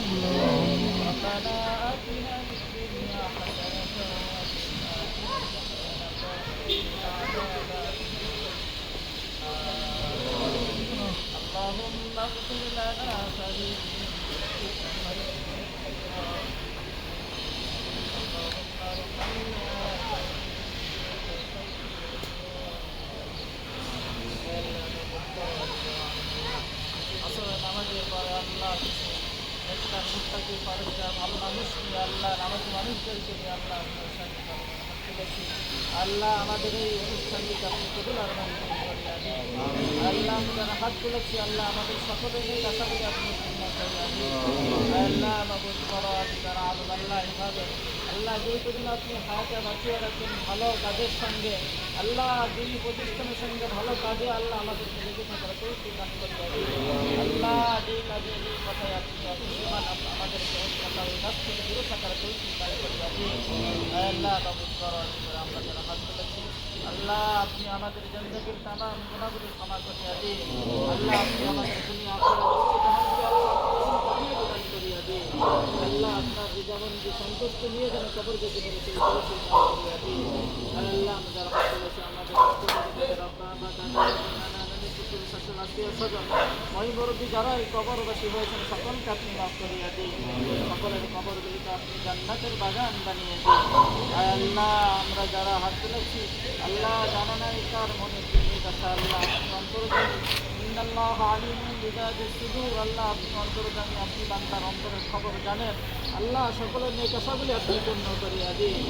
ربنا آتنا في الدنيا حسنة وفي الآخرة حسنة وقنا عذاب النار. اللهم اغفر لنا اللهم ارحمنا আসলে নামাজের পরে আল্লাহ কিছু একটা মুস্তাকি পারস্তাম আল্লাহ মুসলিম আল্লাহ নামাজি মানুষদেরকে নিয়ে আল্লাহ তুলেছি। আল্লাহ আমাদের এই অনুষ্ঠানটিকে আপনি কবুল আর মঞ্জুর করিয়া দিন। আল্লাহ আমি যারা হাত তুলেছি আল্লাহ আমাদের সকলের এই আশাগুলি আপনি পূর্ণ করিয়া দিন। আল্লাহ বাবুল বড় যারা আলম আল্লাহ এভাবে আল্লাহ যেহেতুদিন আপনি হায়াতে বাঁচিয়ে রাখেন ভালো কাজের সঙ্গে আল্লাহ দিনী প্রতিষ্ঠানের সঙ্গে ভালো কাজে আল্লাহ আমাদেরকে লেগে থাকার তৌফিক দান করিয়া দিন। আল্লাহ যেই কাজে যেই কথায় আপনি অপরিমাণ আমাদেরকে ওই কথা ওই কাজ থেকে দূরে থাকার তৌফিক দান করিয়া দিন। আল্লাহ বাবুল বড় আমরা যারা হাত তুলেছি আল্লাহ আপনি আমাদের জিন্দেগির তামাম গুনাহগুলি ক্ষমা করিয়া দিন। আল্লাহ আপনি আমাদের দুনিয়া করিয়া দিন। আল্লাহ আপনার রিজাবনকে সন্তুষ্ট নিয়ে যেন কবরকে জীবনে সেই তৌফিক দান করিয়া দিন। আল্লাহ আমরা যারা হাত তুলেছি আমাদের ওই মুরব্বী যারা এই কবরবাসী হয়েছেন সকলকে আপনি মাফ করিয়া দিন। সকলের কবরগুলিকে আপনি জান্নাতের বাগান বানিয়ে দিন। আল্লাহ আমরা যারা হাত তুলেছি আল্লাহ জানা নাই কার মনে কি কথা আল্লাহ আপনি অন্তর্জামী ইন্নাল্লাহ আলিমুন বিযাতিস সুদূর। আল্লাহ আপনি অন্তর্জামী আপনি বান্দার অন্তরের খবর জানেন। আল্লাহ সকলের নেক আশাগুলি আপনি পূর্ণ করিয়া দিন।